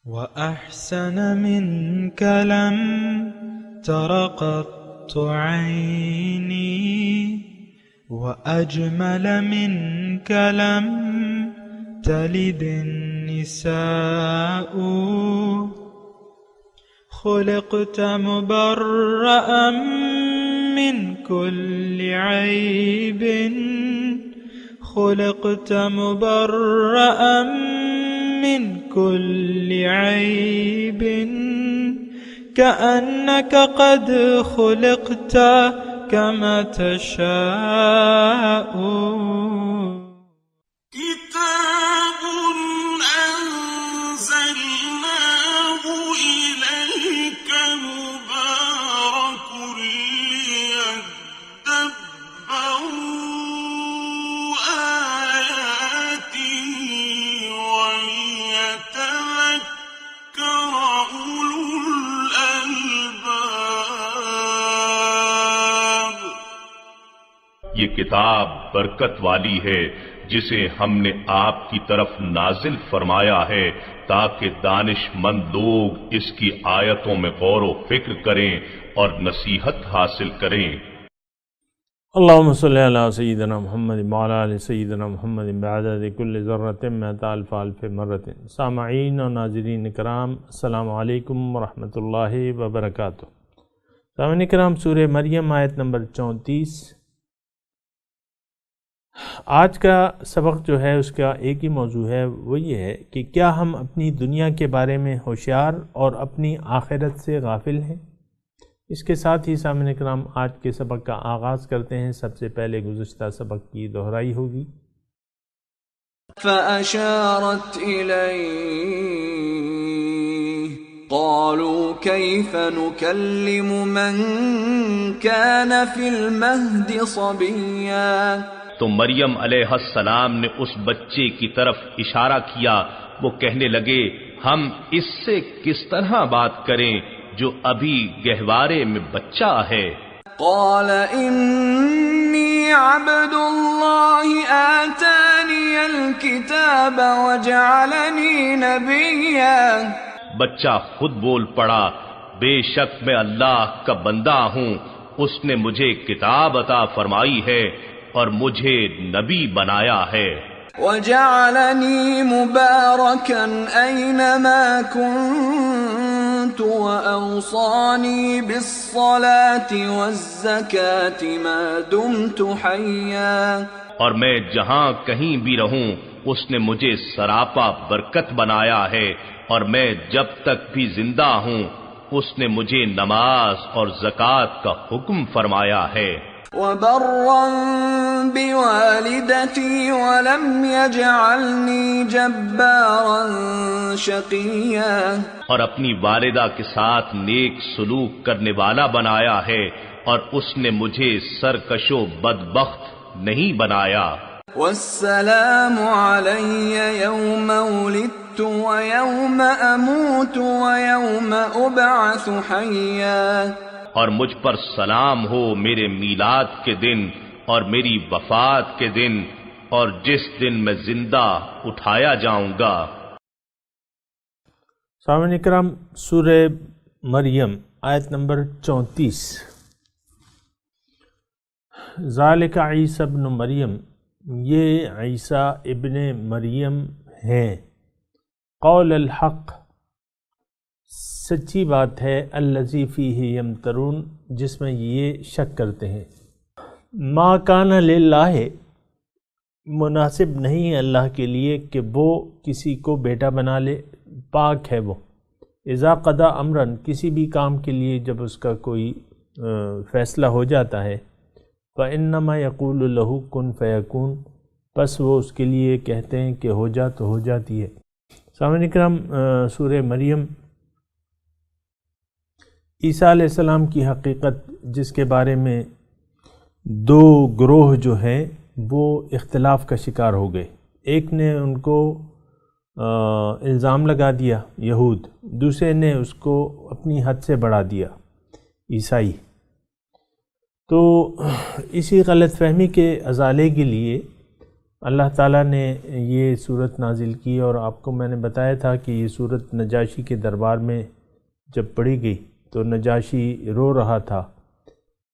وأحسن منك لم تر قط عيني وأجمل منك لم تلد النساء خلقت مبرأ من كل عيب خلقت مبرأ من كل عيب كأنك قد خلقت كما تشاء كتاب أنزلناه إليك مبارك ليدبروا آياته وليتذكر أولو الألباب. یہ کتاب برکت والی ہے جسے ہم نے آپ کی طرف نازل فرمایا ہے تاکہ دانش مند لوگ اس کی آیتوں میں غور و فکر کریں اور نصیحت حاصل کریں. اللہم صلی علی سیدنا محمد وعلی آل سیدنا محمد بعدد کل ذرۃ مئۃ الف الف مرۃ. سامعین و ناظرین کرام، السلام علیکم ورحمۃ اللہ وبرکاتہ. سامعین کرام، سورہ مریم آیت نمبر 34. آج کا سبق جو ہے اس کا ایک ہی موضوع ہے، وہ یہ ہے کہ کیا ہم اپنی دنیا کے بارے میں ہوشیار اور اپنی آخرت سے غافل ہیں؟ اس کے ساتھ ہی سامعین کرام آج کے سبق کا آغاز کرتے ہیں. سب سے پہلے گزشتہ سبق کی دہرائی ہوگی. فَأَشَارَتْ إِلَيْهِ قَالُوا كَيْفَ نُكَلِّمُ مَنْ كَانَ فِي الْمَهْدِ صَبِيًّا. تو مریم علیہ السلام نے اس بچے کی طرف اشارہ کیا. وہ کہنے لگے ہم اس سے کس طرح بات کریں جو ابھی گہوارے میں بچہ ہے. قال انی عبد اللہ آتانی الکتاب وجعلنی نبیا. بچہ خود بول پڑا، بے شک میں اللہ کا بندہ ہوں، اس نے مجھے کتاب عطا فرمائی ہے اور مجھے نبی بنایا ہے. وجعلنی مبارکا اینما کنت وأوصانی بالصلاة والزکاة ما دمت حیا. اور میں جہاں کہیں بھی رہوں اس نے مجھے سراپا برکت بنایا ہے، اور میں جب تک بھی زندہ ہوں اس نے مجھے نماز اور زکوٰۃ کا حکم فرمایا ہے. وبرا بوالدتی ولم يجعلنی جبارا شقیا. اور اپنی والدہ کے ساتھ نیک سلوک کرنے والا بنایا ہے، اور اس نے مجھے سرکش و بدبخت نہیں بنایا. والسلام علی یوم ولدت ویوم اموت ویوم ابعث حیا. اور مجھ پر سلام ہو میرے میلاد کے دن اور میری وفات کے دن اور جس دن میں زندہ اٹھایا جاؤں گا. سامعین کرام، سورہ مریم آیت نمبر 34. ذالک عیسی ابن مریم، یہ عیسیٰ ابن مریم ہیں. قول الحق، سچی بات ہے. الذی فیہ یمترون، جس میں یہ شک کرتے ہیں. ما کان للہ، مناسب نہیں ہے اللہ کے لیے کہ وہ کسی کو بیٹا بنا لے، پاک ہے وہ. اذا قضا امرا، کسی بھی کام کے لیے جب اس کا کوئی فیصلہ ہو جاتا ہے، فانما یقول لہ کن فیکون، پس وہ اس کے لیے کہتے ہیں کہ ہو جا تو ہو جاتی ہے. سامعین کرام، سورہ مریم عیسیٰ علیہ السلام کی حقیقت، جس کے بارے میں دو گروہ جو ہیں وہ اختلاف کا شکار ہو گئے. ایک نے ان کو الزام لگا دیا یہود، دوسرے نے اس کو اپنی حد سے بڑھا دیا عیسائی. تو اسی غلط فہمی کے ازالے کے لیے اللہ تعالیٰ نے یہ صورت نازل کی، اور آپ کو میں نے بتایا تھا کہ یہ صورت نجاشی کے دربار میں جب پڑھی گئی تو نجاشی رو رہا تھا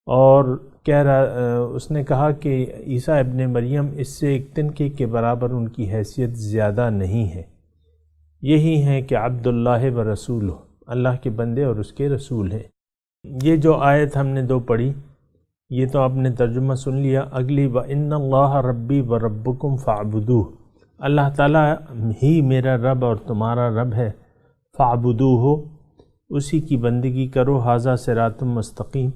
اور کہہ رہا، اس نے کہا کہ عیسیٰ ابن مریم اس سے ایک تنکے کے برابر ان کی حیثیت زیادہ نہیں ہے، یہی ہیں کہ عبداللہ و رسولہ، اللہ کے بندے اور اس کے رسول ہیں۔ یہ جو آیت ہم نے 2 پڑھی، یہ تو آپ نے ترجمہ سن لیا۔ اگلی وَإِنَّ اللَّهَ رَبِّي وَرَبُّكُمْ فَاعْبُدُوهُ، اللہ تعالیٰ ہی میرا رب اور تمہارا رب ہے، فَاعْبُدُوهُ، اسی کی بندگی کرو، ھذا صراط مستقیم،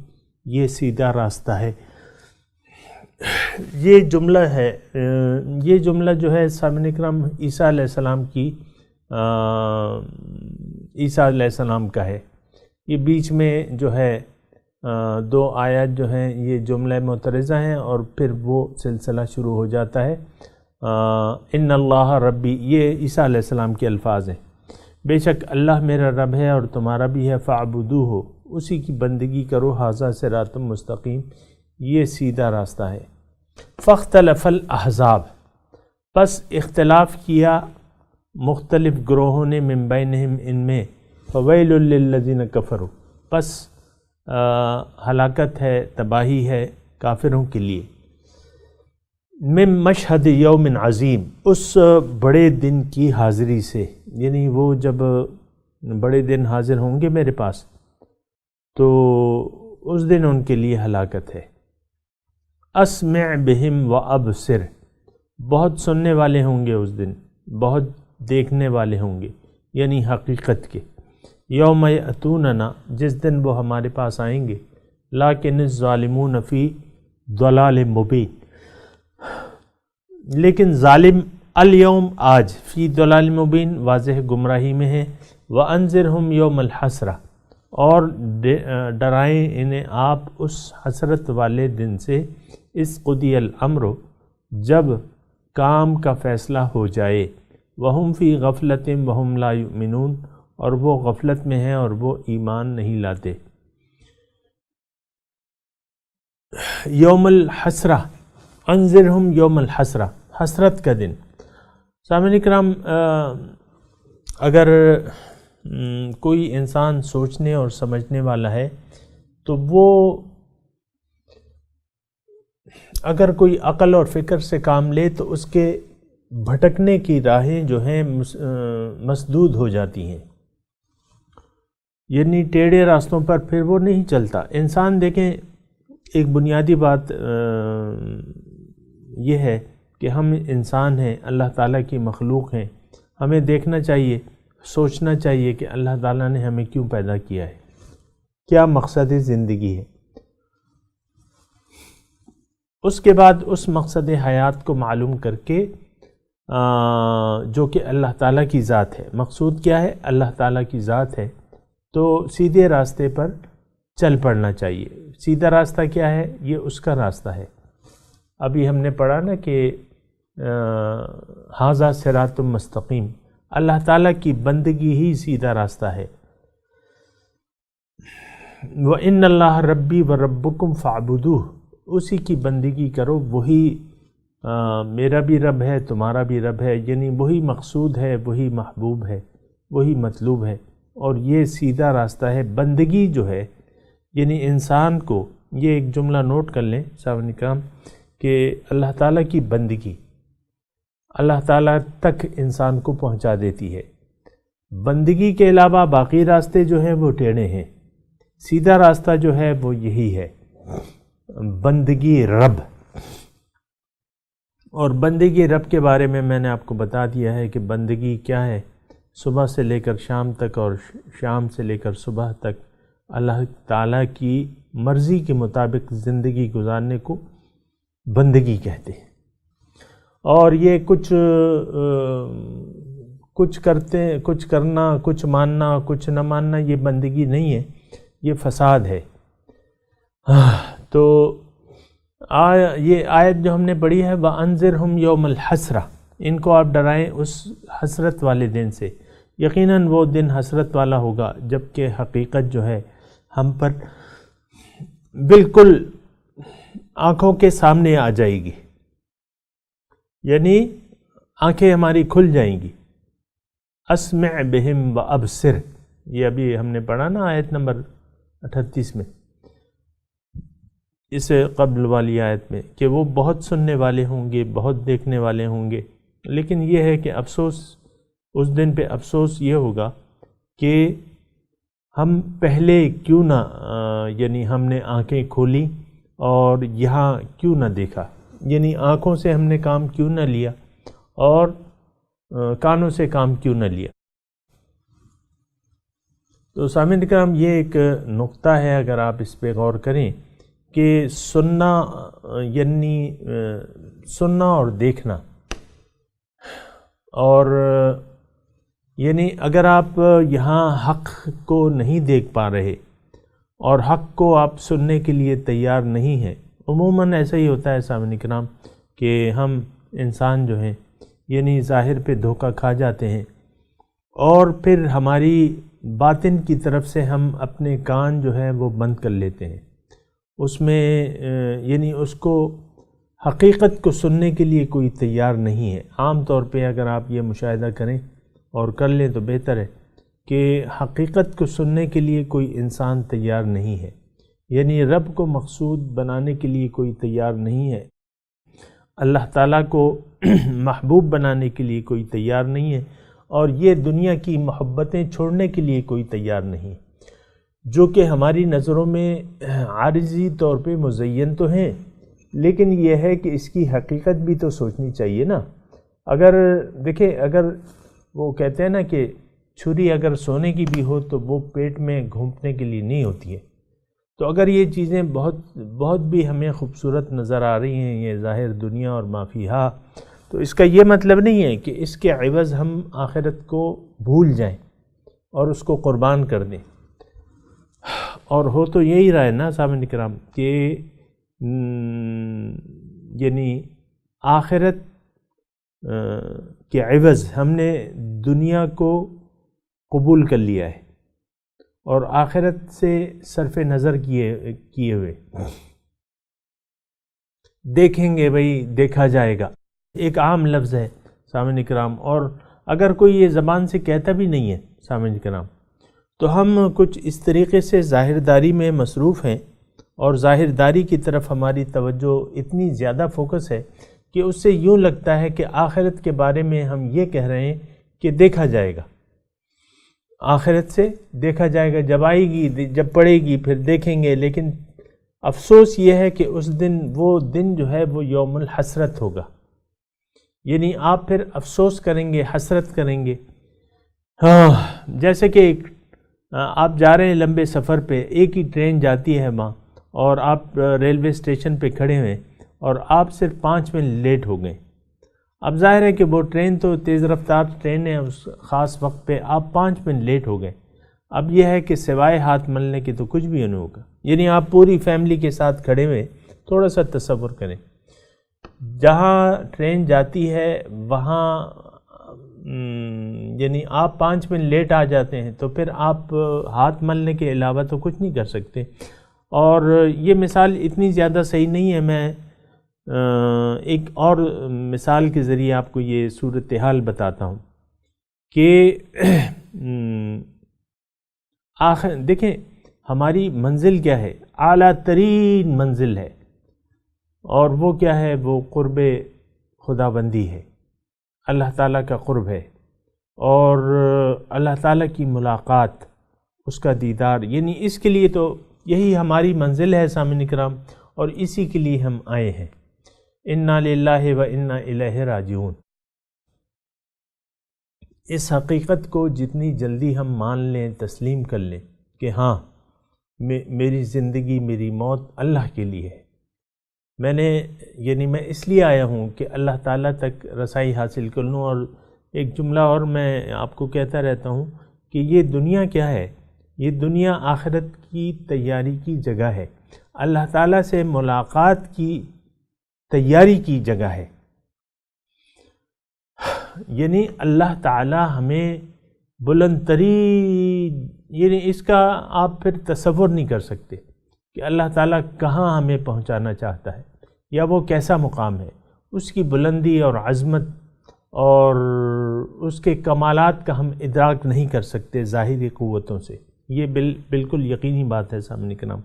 یہ سیدھا راستہ ہے۔ یہ جملہ ہے، یہ جملہ جو ہے سامعین اکرام عیسیٰ علیہ السلام کی عیسیٰ علیہ السلام کا ہے۔ یہ بیچ میں جو ہے 2 آیات جو ہیں یہ جملہ معترضہ ہیں، اور پھر وہ سلسلہ شروع ہو جاتا ہے۔ ان اللہ ربی، یہ عیسیٰ علیہ السلام کے الفاظ ہیں، بے شک اللہ میرا رب ہے اور تمہارا بھی ہے، فاعبدوہ، اسی کی بندگی کرو، ھذا صراط مستقیم، یہ سیدھا راستہ ہے۔ فاختلف الاحزاب، پس اختلاف کیا مختلف گروہوں نے، من بینہم، ان میں، فویل للذین کفروا، پس ہلاکت ہے، تباہی ہے کافروں کے لیے، من مشہد یوم عظیم، اس بڑے دن کی حاضری سے، یعنی وہ جب بڑے دن حاضر ہوں گے میرے پاس تو اس دن ان کے لیے ہلاکت ہے۔ اسمع بہم و ابصر، بہت سننے والے ہوں گے اس دن، بہت دیکھنے والے ہوں گے، یعنی حقیقت کے۔ یوم یأتوننا، جس دن وہ ہمارے پاس آئیں گے، لیکن الظالمون فی ضلال مبین، لیکن ظالم الیوم، آج، فی ضلال مبین، واضح گمراہی میں ہیں۔ وانذرہم یوم الحسرہ، اور ڈرائیں انہیں آپ اس حسرت والے دن سے، اس قضی الامر، جب کام کا فیصلہ ہو جائے، وہم فی غفلۃ وہم لا یؤمنون، اور وہ غفلت میں ہیں اور وہ ایمان نہیں لاتے۔ یوم الحسرہ، انذرہم یوم الحسرہ، حسرت کا دن۔ سامعین اکرام، اگر کوئی انسان سوچنے اور سمجھنے والا ہے تو وہ اگر کوئی عقل اور فکر سے کام لے تو اس کے بھٹکنے کی راہیں جو ہیں مسدود ہو جاتی ہیں، یعنی ٹیڑھے راستوں پر پھر وہ نہیں چلتا۔ انسان دیکھیں، ایک بنیادی بات یہ ہے کہ ہم انسان ہیں، اللہ تعالیٰ کی مخلوق ہیں، ہمیں دیکھنا چاہیے، سوچنا چاہیے کہ اللہ تعالیٰ نے ہمیں کیوں پیدا کیا ہے، کیا مقصد زندگی ہے۔ اس کے بعد اس مقصد حیات کو معلوم کر کے جو کہ اللہ تعالیٰ کی ذات ہے، مقصود کیا ہے؟ اللہ تعالیٰ کی ذات ہے، تو سیدھے راستے پر چل پڑنا چاہیے۔ سیدھا راستہ کیا ہے؟ یہ اس کا راستہ ہے۔ ابھی ہم نے پڑھا نا کہ ھذا صراط مستقیم، اللہ تعالیٰ کی بندگی ہی سیدھا راستہ ہے۔ وَإِنَّ اللَّهَ رَبِّي وَرَبُّكُمْ فَاعْبُدُوهُ، اسی کی بندگی کرو، وہی میرا بھی رب ہے، تمہارا بھی رب ہے، یعنی وہی مقصود ہے، وہی محبوب ہے، وہی مطلوب ہے، اور یہ سیدھا راستہ ہے۔ بندگی جو ہے، یعنی انسان کو، یہ ایک جملہ نوٹ کر لیں سامعین کرام، کہ اللہ تعالیٰ کی بندگی اللہ تعالیٰ تک انسان کو پہنچا دیتی ہے۔ بندگی کے علاوہ باقی راستے جو ہیں وہ ٹیڑھے ہیں، سیدھا راستہ جو ہے وہ یہی ہے، بندگی رب۔ اور بندگی رب کے بارے میں نے آپ کو بتا دیا ہے کہ بندگی کیا ہے، صبح سے لے کر شام تک اور شام سے لے کر صبح تک اللہ تعالیٰ کی مرضی کے مطابق زندگی گزارنے کو بندگی کہتے ہیں۔ اور یہ کچھ کرنا، کچھ ماننا، کچھ نہ ماننا، یہ بندگی نہیں ہے، یہ فساد ہے۔ تو یہ آیت جو ہم نے پڑھی ہے، وَأَنذِرْهُمْ يَوْمَ الْحَسْرَةِ، ان کو آپ ڈرائیں اس حسرت والے دن سے۔ یقیناً وہ دن حسرت والا ہوگا جب کہ حقیقت جو ہے ہم پر بالکل آنکھوں کے سامنے آ جائے گی۔ یعنی آنکھیں ہماری کھل جائیں گی. اسمع بہم و ابصر، یہ ابھی ہم نے پڑھا نا آیت نمبر 38 میں، اس سے قبل والی آیت میں، کہ وہ بہت سننے والے ہوں گے، بہت دیکھنے والے ہوں گے. لیکن یہ ہے کہ افسوس، اس دن پہ افسوس یہ ہوگا کہ ہم پہلے کیوں نہ یعنی ہم نے آنکھیں کھولی اور یہاں کیوں نہ دیکھا، یعنی آنکھوں سے ہم نے کام کیوں نہ لیا اور کانوں سے کام کیوں نہ لیا. تو سامعین کرام، یہ ایک نقطہ ہے، اگر آپ اس پہ غور کریں کہ سننا یعنی سننا اور دیکھنا، اور یعنی اگر آپ یہاں حق کو نہیں دیکھ پا رہے اور حق کو آپ سننے کے لیے تیار نہیں ہیں، عموماً ایسا ہی ہوتا ہے سامعین کرام کہ ہم انسان جو ہیں یعنی ظاہر پہ دھوکہ کھا جاتے ہیں، اور پھر ہماری باطن کی طرف سے ہم اپنے کان جو ہے وہ بند کر لیتے ہیں، اس میں یعنی اس کو حقیقت کو سننے کے لیے کوئی تیار نہیں ہے. عام طور پہ اگر آپ یہ مشاہدہ کریں اور کر لیں تو بہتر ہے کہ حقیقت کو سننے کے لیے کوئی انسان تیار نہیں ہے، یعنی رب کو مقصود بنانے کے لیے کوئی تیار نہیں ہے، اللہ تعالیٰ کو محبوب بنانے کے لیے کوئی تیار نہیں ہے، اور یہ دنیا کی محبتیں چھوڑنے کے لیے کوئی تیار نہیں، جو کہ ہماری نظروں میں عارضی طور پہ مزین تو ہیں، لیکن یہ ہے کہ اس کی حقیقت بھی تو سوچنی چاہیے نا. اگر دیکھیں، اگر وہ کہتے ہیں نا کہ چھری اگر سونے کی بھی ہو تو وہ پیٹ میں گھونپنے کے لیے نہیں ہوتی ہے. تو اگر یہ چیزیں بہت بھی ہمیں خوبصورت نظر آ رہی ہیں، یہ ظاہر دنیا اور ما فیہا، تو اس کا یہ مطلب نہیں ہے کہ اس کے عوض ہم آخرت کو بھول جائیں اور اس کو قربان کر دیں. اور ہو تو یہی رہا ہے نا سامعین کرام کہ یعنی آخرت کے عوض ہم نے دنیا کو قبول کر لیا ہے اور آخرت سے صرف نظر کیے ہوئے دیکھیں گے، بھئی دیکھا جائے گا، ایک عام لفظ ہے سامعین کرام، اور اگر کوئی یہ زبان سے کہتا بھی نہیں ہے سامعین کرام تو ہم کچھ اس طریقے سے ظاہرداری میں مصروف ہیں، اور ظاہرداری کی طرف ہماری توجہ اتنی زیادہ فوکس ہے کہ اس سے یوں لگتا ہے کہ آخرت کے بارے میں ہم یہ کہہ رہے ہیں کہ دیکھا جائے گا، آخرت سے دیکھا جائے گا، جب آئے گی، جب پڑے گی پھر دیکھیں گے. لیکن افسوس یہ ہے کہ اس دن، وہ دن جو ہے وہ یوم الحسرت ہوگا، یعنی آپ پھر افسوس کریں گے، حسرت کریں گے. جیسے کہ آپ جا رہے ہیں لمبے سفر پہ، ایک ہی ٹرین جاتی ہے وہاں، اور آپ ریلوے اسٹیشن پہ کھڑے ہوئے اور آپ صرف 5 منٹ لیٹ ہو گئے. اب ظاہر ہے کہ وہ ٹرین تو تیز رفتار ٹرین ہے، اس خاص وقت پہ آپ 5 منٹ لیٹ ہو گئے. اب یہ ہے کہ سوائے ہاتھ ملنے کے تو کچھ بھی نہیں ہوگا. یعنی آپ پوری فیملی کے ساتھ کھڑے ہوئے، تھوڑا سا تصور کریں، جہاں ٹرین جاتی ہے وہاں یعنی آپ 5 منٹ لیٹ آ جاتے ہیں تو پھر آپ ہاتھ ملنے کے علاوہ تو کچھ نہیں کر سکتے. اور یہ مثال اتنی زیادہ صحیح نہیں ہے، میں ایک اور مثال کے ذریعے آپ کو یہ صورتحال بتاتا ہوں کہ آخر دیکھیں ہماری منزل کیا ہے، اعلیٰ ترین منزل ہے، اور وہ کیا ہے، وہ قرب خداوندی ہے، اللہ تعالیٰ کا قرب ہے، اور اللہ تعالیٰ کی ملاقات، اس کا دیدار. یعنی اس کے لیے تو یہی ہماری منزل ہے سامعین کرام، اور اسی کے لیے ہم آئے ہیں. انا للہ و انا الیہ راجعون. اس حقیقت کو جتنی جلدی ہم مان لیں، تسلیم کر لیں کہ ہاں میری زندگی، میری موت اللہ کے لیے ہے، میں اس لیے آیا ہوں کہ اللہ تعالیٰ تک رسائی حاصل کر لوں. اور ایک جملہ اور میں آپ کو کہتا رہتا ہوں کہ یہ دنیا کیا ہے، یہ دنیا آخرت کی تیاری کی جگہ ہے، اللہ تعالیٰ سے ملاقات کی تیاری کی جگہ ہے. یعنی اللہ تعالیٰ ہمیں بلند ترین، یعنی اس کا آپ پھر تصور نہیں کر سکتے کہ اللہ تعالیٰ کہاں ہمیں پہنچانا چاہتا ہے، یا وہ کیسا مقام ہے. اس کی بلندی اور عظمت اور اس کے کمالات کا ہم ادراک نہیں کر سکتے ظاہری قوتوں سے، یہ بالکل یقینی بات ہے سامنے کرام۔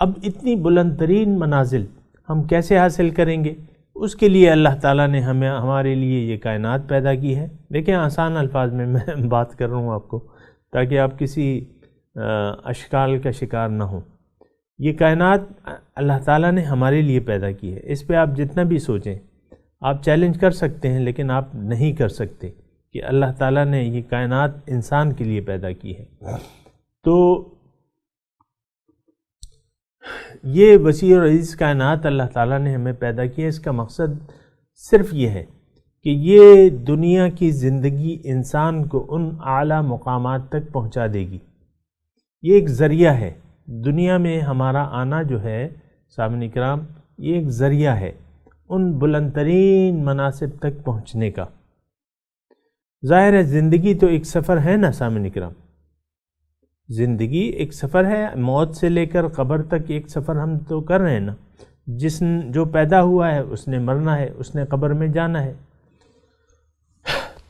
اب اتنی بلند ترین منازل ہم کیسے حاصل کریں گے؟ اس کے لیے اللہ تعالیٰ نے ہمارے لیے یہ کائنات پیدا کی ہے۔ دیکھیں آسان الفاظ میں بات کر رہا ہوں آپ کو تاکہ آپ کسی اشکال کا شکار نہ ہوں۔ یہ کائنات اللہ تعالیٰ نے ہمارے لیے پیدا کی ہے، اس پہ آپ جتنا بھی سوچیں، آپ چیلنج کر سکتے ہیں لیکن آپ نہیں کر سکتے کہ اللہ تعالیٰ نے یہ کائنات انسان کے لیے پیدا کی ہے۔ تو یہ وسیع اور عزیز کائنات اللہ تعالیٰ نے ہمیں پیدا کی ہے، اس کا مقصد صرف یہ ہے کہ یہ دنیا کی زندگی انسان کو ان اعلیٰ مقامات تک پہنچا دے گی۔ یہ ایک ذریعہ ہے، دنیا میں ہمارا آنا جو ہے سامعین کرام، یہ ایک ذریعہ ہے ان بلند ترین مناصب تک پہنچنے کا۔ ظاہر ہے زندگی تو ایک سفر ہے نا سامعین کرام، زندگی ایک سفر ہے، موت سے لے کر قبر تک ایک سفر ہم تو کر رہے ہیں نا۔ جو پیدا ہوا ہے اس نے مرنا ہے، اس نے قبر میں جانا ہے۔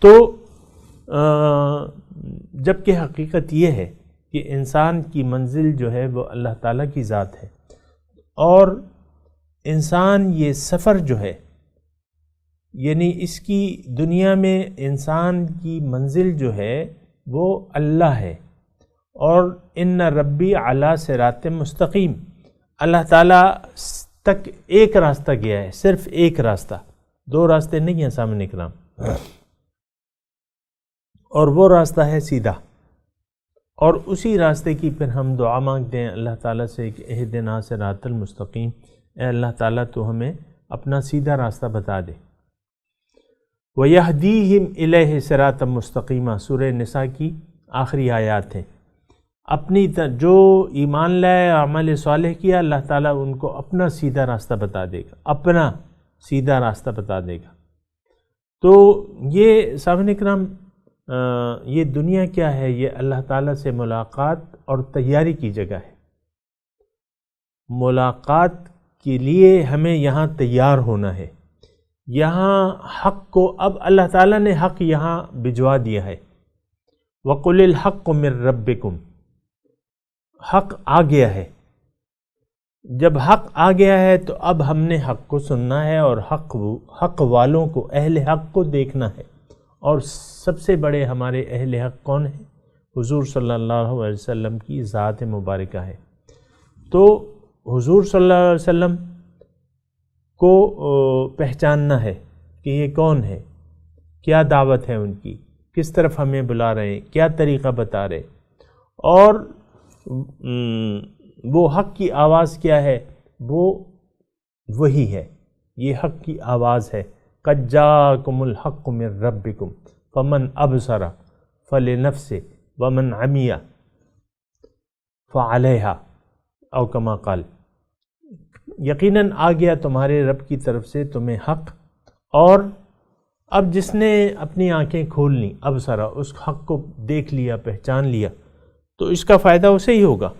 تو جبکہ حقیقت یہ ہے کہ انسان کی منزل جو ہے وہ اللہ تعالیٰ کی ذات ہے، اور انسان یہ سفر جو ہے، یعنی اس کی دنیا میں انسان کی منزل جو ہے وہ اللہ ہے، اور ان ربی علی صراط مستقیم، اللہ تعالیٰ تک ایک راستہ گیا ہے، صرف ایک راستہ، دو راستے نہیں ہیں سامنے کرام، اور وہ راستہ ہے سیدھا۔ اور اسی راستے کی پھر ہم دعا مانگتے ہیں اللہ تعالیٰ سے کہ اہدنا صراط المستقیم، اے اللہ تعالیٰ تو ہمیں اپنا سیدھا راستہ بتا دے۔ وَيَهْدِيهِمْ إِلَيْهِ صِرَاطًا مُسْتَقِيمًا، سورہ نساء کی آخری آیات ہیں۔ جو ایمان لائے عمل صالح کیا، اللہ تعالیٰ ان کو اپنا سیدھا راستہ بتا دے گا، اپنا سیدھا راستہ بتا دے گا۔ تو یہ سامعین کرام، یہ دنیا کیا ہے؟ یہ اللہ تعالیٰ سے ملاقات اور تیاری کی جگہ ہے۔ ملاقات کے لیے ہمیں یہاں تیار ہونا ہے۔ یہاں حق کو، اب اللہ تعالیٰ نے حق یہاں بھجوا دیا ہے۔ وَقُلِ الْحَقُّ مِن رَبِّكُمْ، حق آ گیا ہے۔ جب حق آ گیا ہے تو اب ہم نے حق کو سننا ہے، اور حق والوں کو، اہل حق کو دیکھنا ہے۔ اور سب سے بڑے ہمارے اہل حق کون ہیں؟ حضور صلی اللہ علیہ وسلم کی ذات مبارکہ ہے۔ تو حضور صلی اللہ علیہ وسلم کو پہچاننا ہے کہ یہ کون ہے، کیا دعوت ہے ان کی، کس طرف ہمیں بلا رہے ہیں، کیا طریقہ بتا رہے، اور وہ حق کی آواز کیا ہے؟ وہ وہی ہے، یہ حق کی آواز ہے۔ قَدْ جَاءَكُمُ الْحَقُّ مِن رَبِّكُمْ فَمَنْ أَبْصَرَ فَلِنَفْسِهِ وَمَنْ عَمِيَ فَعَلَيْهَا أَوْ كَمَا قَالَ، یقیناً آ گیا تمہارے رب کی طرف سے تمہیں حق، اور اب جس نے اپنی آنکھیں کھول لیں، ابصرا، اس حق کو دیکھ لیا، پہچان لیا، تو اس کا فائدہ اسے ہی ہوگا۔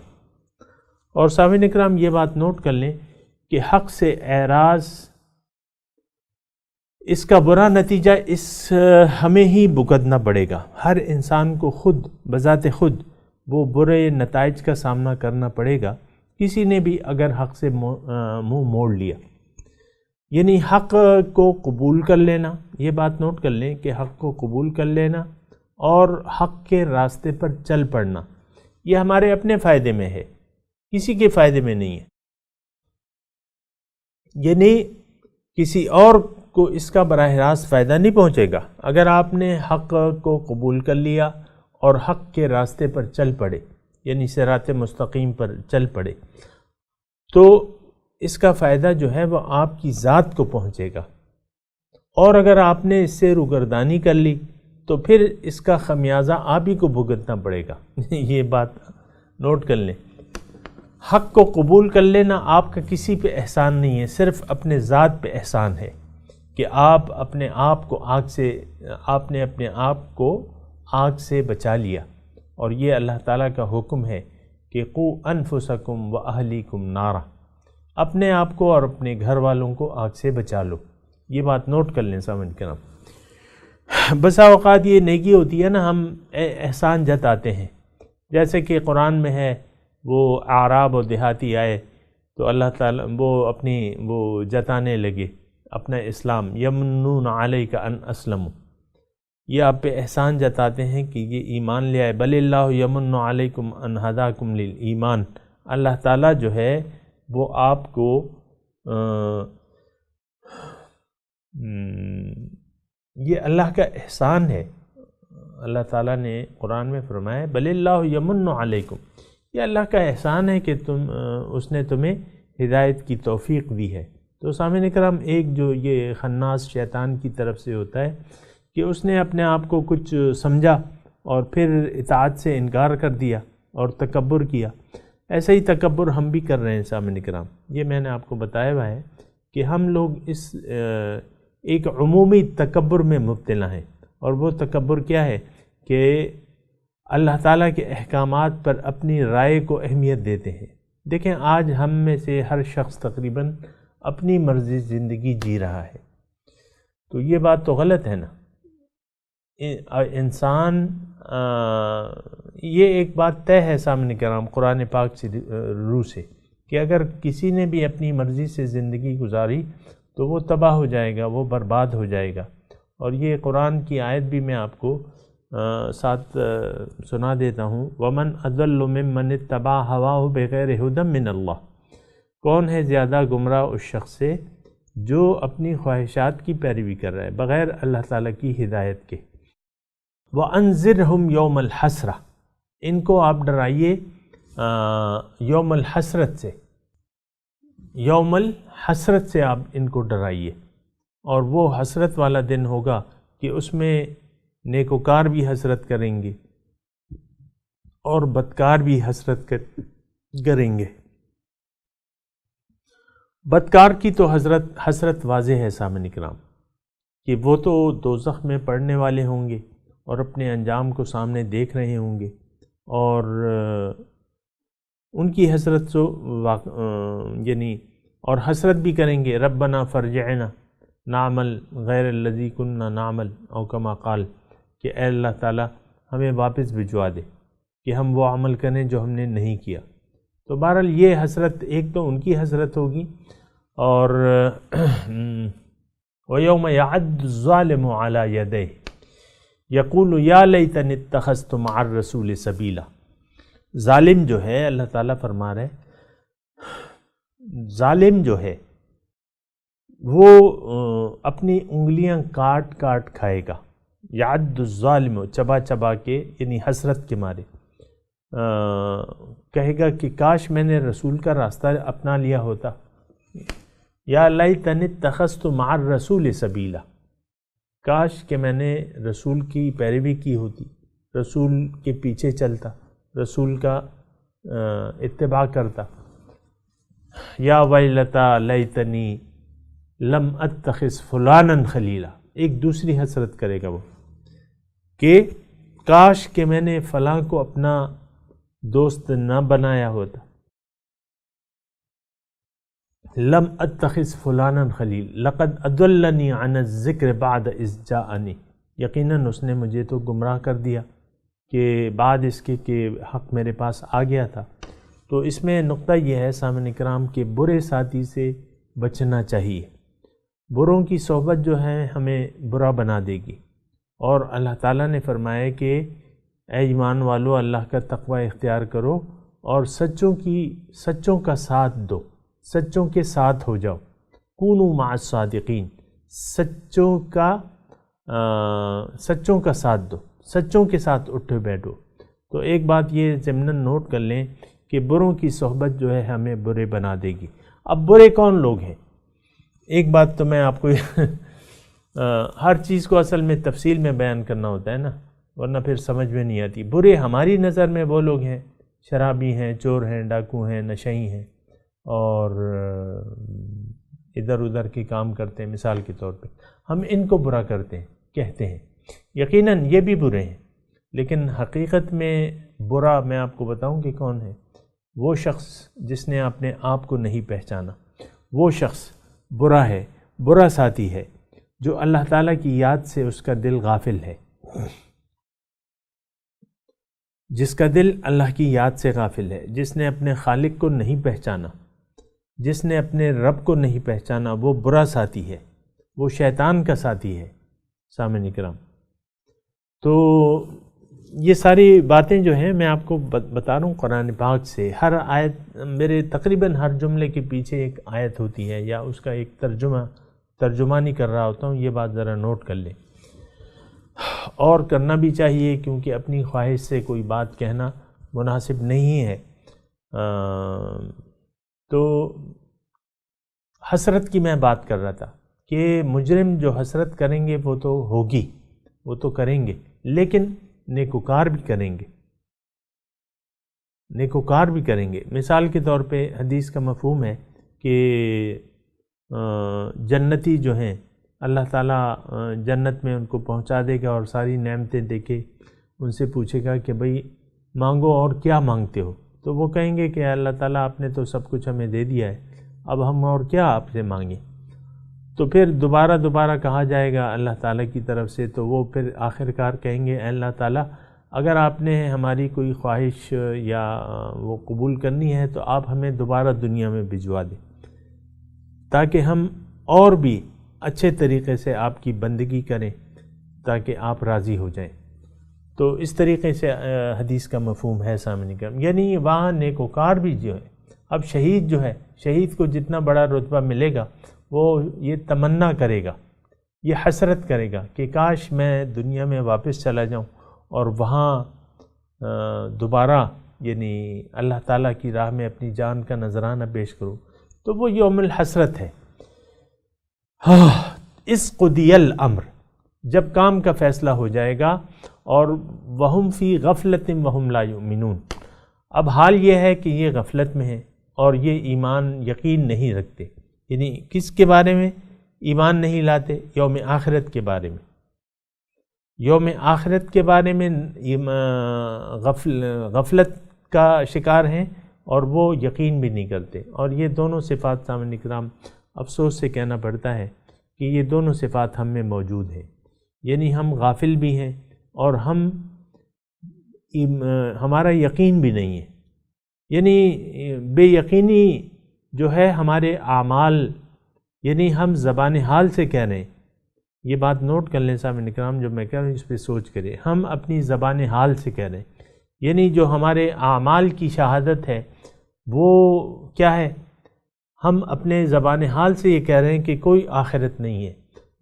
اور سامعین اکرام یہ بات نوٹ کر لیں کہ حق سے اعراض، اس کا برا نتیجہ ہمیں ہی بھگتنا پڑے گا۔ ہر انسان کو خود بذات خود وہ برے نتائج کا سامنا کرنا پڑے گا، کسی نے بھی اگر حق سے منہ موڑ لیا۔ یعنی حق کو قبول کر لینا، یہ بات نوٹ کر لیں کہ حق کو قبول کر لینا اور حق کے راستے پر چل پڑنا، یہ ہمارے اپنے فائدے میں ہے، کسی کے فائدے میں نہیں ہے۔ یعنی کسی اور کو اس کا براہ راست فائدہ نہیں پہنچے گا۔ اگر آپ نے حق کو قبول کر لیا اور حق کے راستے پر چل پڑے، یعنی صراط مستقیم پر چل پڑے، تو اس کا فائدہ جو ہے وہ آپ کی ذات کو پہنچے گا۔ اور اگر آپ نے اس سے روگردانی کر لی تو پھر اس کا خمیازہ آپ ہی کو بھگتنا پڑے گا۔ یہ بات نوٹ کر لیں، حق کو قبول کر لینا آپ کا کسی پہ احسان نہیں ہے، صرف اپنے ذات پہ احسان ہے کہ آپ اپنے آپ کو آگ سے بچا لیا۔ اور یہ اللہ تعالیٰ کا حکم ہے کہ قُوا أَنفُسَكُمْ وَأَهْلِيكُمْ نَارًا، اپنے آپ کو اور اپنے گھر والوں کو آگ سے بچا لو۔ یہ بات نوٹ کر لیں سامعین کرام۔ بسا اوقات یہ نیکی ہوتی ہے نا، ہم احسان جتاتے ہیں، جیسے کہ قرآن میں ہے وہ اعراب اور دیہاتی آئے تو اللہ تعالیٰ وہ جتانے لگے اپنا اسلام، یمنون علیک ان اسلموا، یہ آپ پہ احسان جتاتے ہیں کہ یہ ایمان لے آئے۔ بل اللہ یمن علیکم ان ہداکم للایمان، اللہ تعالیٰ جو ہے وہ آپ کو یہ اللہ کا احسان ہے۔ اللہ تعالیٰ نے قرآن میں فرمایا بل اللہ یمن علیکم، یہ اللہ کا احسان ہے کہ اس نے تمہیں ہدایت کی توفیق دی ہے۔ تو سامعین کرام، ایک جو یہ خناس شیطان کی طرف سے ہوتا ہے کہ اس نے اپنے آپ کو کچھ سمجھا اور پھر اطاعت سے انکار کر دیا اور تکبر کیا۔ ایسا ہی تکبر ہم بھی کر رہے ہیں سامعین کرام۔ یہ میں نے آپ کو بتایا ہوا ہے کہ ہم لوگ اس ایک عمومی تکبر میں مبتلا ہیں، اور وہ تکبر کیا ہے کہ اللہ تعالیٰ کے احکامات پر اپنی رائے کو اہمیت دیتے ہیں۔ دیکھیں آج ہم میں سے ہر شخص تقریباً اپنی مرضی زندگی جی رہا ہے، تو یہ بات تو غلط ہے نا۔ انسان یہ ایک بات طے ہے سامنے کرام قرآن پاک سے روح سے کہ اگر کسی نے بھی اپنی مرضی سے زندگی گزاری تو وہ تباہ ہو جائے گا، وہ برباد ہو جائے گا۔ اور یہ قرآن کی آیت بھی میں آپ کو ساتھ سنا دیتا ہوں، وَمَنْ أَضَلُّ مِمَّنِ اتَّبَعَ هَوَاهُ بِغَيْرِ هُدًى مِّنَ اللَّهِ، کون ہے زیادہ گمراہ اس شخص سے جو اپنی خواہشات کی پیروی کر رہا ہے بغیر اللہ تعالیٰ کی ہدایت کے۔ وَأَنذِرْهُمْ يَوْمَ الْحَسْرَةِ، ان کو آپ ڈرائیے یوم الحسرت سے، یوم الحسرت سے آپ ان کو ڈرائیے، اور وہ حسرت والا دن ہوگا کہ اس میں نیکوکار بھی حسرت کریں گے اور بدکار بھی حسرت کریں گے۔ بدکار کی تو حسرت واضح ہے سامعین کرام کہ وہ تو دوزخ میں پڑنے والے ہوں گے اور اپنے انجام کو سامنے دیکھ رہے ہوں گے، اور ان کی حسرت یعنی اور حسرت بھی کریں گے، ربنا فرجعنا نعمل غیر الذی کننا نعمل او کما قال، کہ اے اللہ تعالیٰ ہمیں واپس بھجوا دے کہ ہم وہ عمل کریں جو ہم نے نہیں کیا۔ تو بہرحال یہ حسرت ایک تو ان کی حسرت ہوگی، اور وَيَوْمَ يَعَدُّ الظَّالِمُ عَلَى يَدَيْهِ يَقُولُ يَا لَيْتَنِي اتَّخَذْتُ مَعَ الرَّسُولِ سَبِيلًا، ظالم جو ہے، اللہ تعالیٰ فرما رہے ظالم جو ہے وہ اپنی انگلیاں کاٹ کاٹ کھائے گا، یعد الظالم، چبا چبا کے، یعنی حسرت کے مارے کہے گا کہ کاش میں نے رسول کا راستہ اپنا لیا ہوتا، یا لیتنی اتخذت مع الرسول سبیلا، کاش کہ میں نے رسول کی پیروی کی ہوتی، رسول کے پیچھے چلتا، رسول کا اتباع کرتا۔ یا ویلتا لیتنی لم اتخذ فلانا خلیلا، ایک دوسری حسرت کرے گا وہ کہ کاش کہ میں نے فلاں کو اپنا دوست نہ بنایا ہوتا۔ لم اتخذ فلانا خلیل لقد اضلنی عن الذکر بعد اذ جاءنی، یقیناً اس نے مجھے تو گمراہ کر دیا کہ بعد اس کے کہ حق میرے پاس آ گیا تھا۔ تو اس میں نقطہ یہ ہے سامعین کرام کہ برے ساتھی سے بچنا چاہیے، بروں کی صحبت جو ہے ہمیں برا بنا دے گی، اور اللہ تعالیٰ نے فرمایا کہ اے ایمان والو اللہ کا تقوی اختیار کرو اور سچوں کا ساتھ دو، سچوں کے ساتھ ہو جاؤ، کونوا مع الصادقین، سچوں کا ساتھ دو، سچوں کے ساتھ اٹھو بیٹھو۔ تو ایک بات یہ ضمناً نوٹ کر لیں کہ بروں کی صحبت جو ہے ہمیں برے بنا دے گی۔ اب برے کون لوگ ہیں؟ ایک بات تو میں آپ کو ہر چیز کو اصل میں تفصیل میں بیان کرنا ہوتا ہے نا، ورنہ پھر سمجھ میں نہیں آتی۔ برے ہماری نظر میں وہ لوگ ہیں، شرابی ہیں، چور ہیں، ڈاکو ہیں، نشئی ہیں، اور ادھر ادھر کے کام کرتے ہیں۔ مثال کے طور پہ ہم ان کو برا کرتے ہیں، کہتے ہیں، یقیناً یہ بھی برے ہیں، لیکن حقیقت میں برا میں آپ کو بتاؤں کہ کون ہے؟ وہ شخص جس نے اپنے آپ کو نہیں پہچانا، وہ شخص برا ہے، برا ساتھی ہے۔ جو اللہ تعالیٰ کی یاد سے اس کا دل غافل ہے، جس کا دل اللہ کی یاد سے غافل ہے، جس نے اپنے خالق کو نہیں پہچانا، جس نے اپنے رب کو نہیں پہچانا، وہ برا ساتھی ہے، وہ شیطان کا ساتھی ہے۔ سامعین کرام، تو یہ ساری باتیں جو ہیں میں آپ کو بتا رہا ہوں قرآن پاک سے۔ ہر آیت، میرے تقریباً ہر جملے کے پیچھے ایک آیت ہوتی ہے یا اس کا ایک ترجمانی کر رہا ہوتا ہوں، یہ بات ذرا نوٹ کر لیں، اور کرنا بھی چاہیے، کیونکہ اپنی خواہش سے کوئی بات کہنا مناسب نہیں ہے۔ تو حسرت کی میں بات کر رہا تھا کہ مجرم جو حسرت کریں گے وہ تو ہوگی، وہ تو کریں گے، لیکن نیکوکار بھی کریں گے، نیکوکار بھی کریں گے۔ مثال کے طور پہ حدیث کا مفہوم ہے کہ جنتی جو ہیں اللہ تعالیٰ جنت میں ان کو پہنچا دے گا اور ساری نعمتیں دے کے ان سے پوچھے گا کہ بھئی مانگو اور کیا مانگتے ہو، تو وہ کہیں گے کہ اللہ تعالیٰ آپ نے تو سب کچھ ہمیں دے دیا ہے، اب ہم اور کیا آپ سے مانگیں۔ تو پھر دوبارہ کہا جائے گا اللہ تعالیٰ کی طرف سے، تو وہ پھر آخر کار کہیں گے اے اللہ تعالیٰ اگر آپ نے ہماری کوئی خواہش یا وہ قبول کرنی ہے تو آپ ہمیں دوبارہ دنیا میں بھجوا دیں تاکہ ہم اور بھی اچھے طریقے سے آپ کی بندگی کریں، تاکہ آپ راضی ہو جائیں۔ تو اس طریقے سے حدیث کا مفہوم ہے سامنے کا، یعنی وہاں نیکوکار بھی جو ہے، اب شہید جو ہے، شہید کو جتنا بڑا رتبہ ملے گا وہ یہ تمنا کرے گا، یہ حسرت کرے گا کہ کاش میں دنیا میں واپس چلا جاؤں اور وہاں دوبارہ یعنی اللہ تعالیٰ کی راہ میں اپنی جان کا نذرانہ پیش کروں، تو وہ یوم الحسرت ہے۔ اس قضی الامر، جب کام کا فیصلہ ہو جائے گا، اور وہم فی غفلت وہم لا یؤمنون، اب حال یہ ہے کہ یہ غفلت میں ہے اور یہ ایمان یقین نہیں رکھتے، یعنی کس کے بارے میں ایمان نہیں لاتے؟ یوم آخرت کے بارے میں، یوم آخرت کے بارے میں غفلت کا شکار ہیں اور وہ یقین بھی نہیں کرتے۔ اور یہ دونوں صفات سامعین کرام افسوس سے کہنا پڑتا ہے کہ یہ دونوں صفات ہم میں موجود ہیں، یعنی ہم غافل بھی ہیں اور ہمارا یقین بھی نہیں ہے، یعنی بے یقینی جو ہے ہمارے اعمال، یعنی ہم زبان حال سے کہہ رہے ہیں، یہ بات نوٹ کر لیں سامعین کرام، جو میں کہہ رہا ہوں اس پہ سوچ کریں، ہم اپنی زبان حال سے کہہ رہے ہیں، یعنی جو ہمارے اعمال کی شہادت ہے وہ کیا ہے؟ ہم اپنے زبان حال سے یہ کہہ رہے ہیں کہ کوئی آخرت نہیں ہے،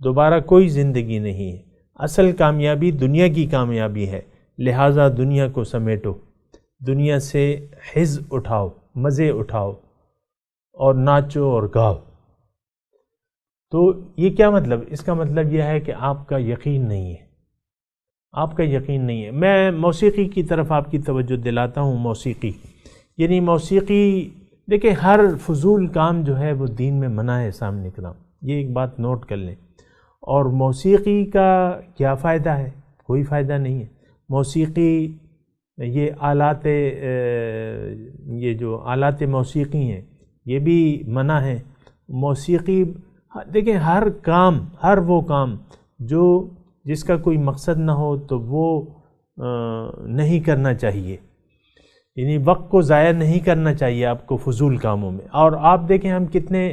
دوبارہ کوئی زندگی نہیں ہے، اصل کامیابی دنیا کی کامیابی ہے، لہٰذا دنیا کو سمیٹو، دنیا سے حظ اٹھاؤ، مزے اٹھاؤ اور ناچو اور گاؤ۔ تو یہ کیا مطلب؟ اس کا مطلب یہ ہے کہ آپ کا یقین نہیں ہے، آپ کا یقین نہیں ہے۔ میں موسیقی کی طرف آپ کی توجہ دلاتا ہوں۔ موسیقی یعنی موسیقی، دیکھیں ہر فضول کام جو ہے وہ دین میں منع ہے سامنے کرام، یہ ایک بات نوٹ کر لیں۔ اور موسیقی کا کیا فائدہ ہے؟ کوئی فائدہ نہیں ہے۔ موسیقی یہ آلات، یہ جو آلات موسیقی ہیں یہ بھی منع ہے۔ موسیقی دیکھیں ہر کام، ہر وہ کام جس کا کوئی مقصد نہ ہو تو وہ نہیں کرنا چاہیے، یعنی وقت کو ضائع نہیں کرنا چاہیے آپ کو فضول کاموں میں۔ اور آپ دیکھیں ہم کتنے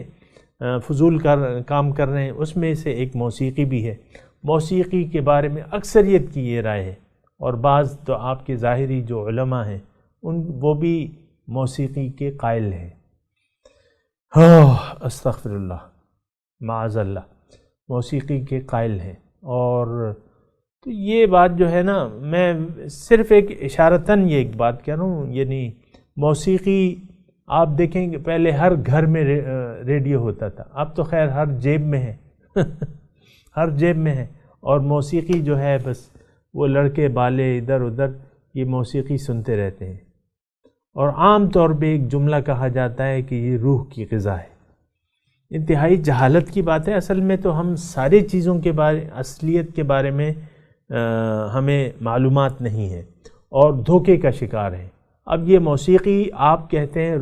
فضول کام کر رہے ہیں، اس میں سے ایک موسیقی بھی ہے۔ موسیقی کے بارے میں اکثریت کی یہ رائے ہے، اور بعض تو آپ کے ظاہری جو علماء ہیں وہ بھی موسیقی کے قائل ہیں۔ استغفر اللہ، معاذ اللہ، موسیقی کے قائل ہیں۔ اور تو یہ بات جو ہے نا، میں صرف ایک اشارتاً یہ ایک بات کہہ رہا ہوں، یعنی موسیقی آپ دیکھیں کہ پہلے ہر گھر میں ریڈیو ہوتا تھا، اب تو خیر ہر جیب میں ہے ہر جیب میں ہے، اور موسیقی جو ہے بس وہ لڑکے بالے ادھر ادھر یہ موسیقی سنتے رہتے ہیں، اور عام طور پہ ایک جملہ کہا جاتا ہے کہ یہ روح کی غذا ہے۔ انتہائی جہالت کی بات ہے، اصل میں تو ہم ساری چیزوں کے بارے، اصلیت کے بارے میں ہمیں معلومات نہیں ہے اور دھوکے کا شکار ہیں۔ اب یہ موسیقی آپ کہتے ہیں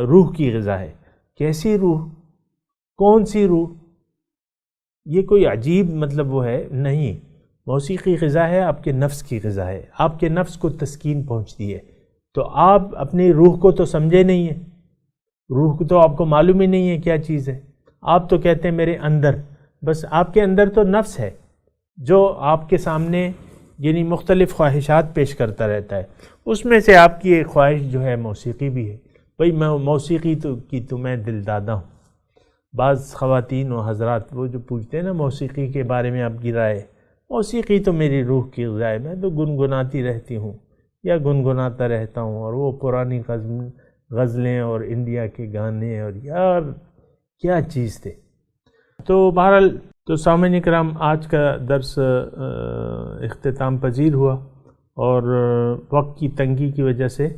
روح کی غذا ہے، کیسی روح؟ کون سی روح؟ یہ کوئی عجیب مطلب وہ ہے نہیں، موسیقی غذا ہے، آپ کے نفس کی غذا ہے، آپ کے نفس کو تسکین پہنچتی ہے۔ تو آپ اپنی روح کو تو سمجھے نہیں ہیں، روح کو تو آپ کو معلوم ہی نہیں ہے کیا چیز ہے، آپ تو کہتے ہیں میرے اندر، بس آپ کے اندر تو نفس ہے جو آپ کے سامنے یعنی مختلف خواہشات پیش کرتا رہتا ہے، اس میں سے آپ کی ایک خواہش جو ہے موسیقی بھی ہے۔ بھئی میں موسیقی تو میں دل دادا ہوں۔ بعض خواتین و حضرات وہ جو پوچھتے ہیں نا موسیقی کے بارے میں آپ کی رائے، موسیقی تو میری روح کی غذا ہے، میں تو گنگناتی رہتی ہوں یا گنگناتا رہتا ہوں، اور وہ پرانی غزلیں اور انڈیا کے گانے، اور یار کیا چیز تھے۔ تو بہرحال تو سامعین اکرام آج کا درس اختتام پذیر ہوا، اور وقت کی تنگی کی وجہ سے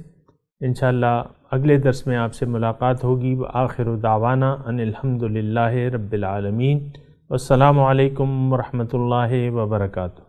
انشاءاللہ اگلے درس میں آپ سے ملاقات ہوگی۔ وآخر دعوانا ان الحمد للہ رب العالمین، والسلام علیکم ورحمۃ اللہ وبرکاتہ۔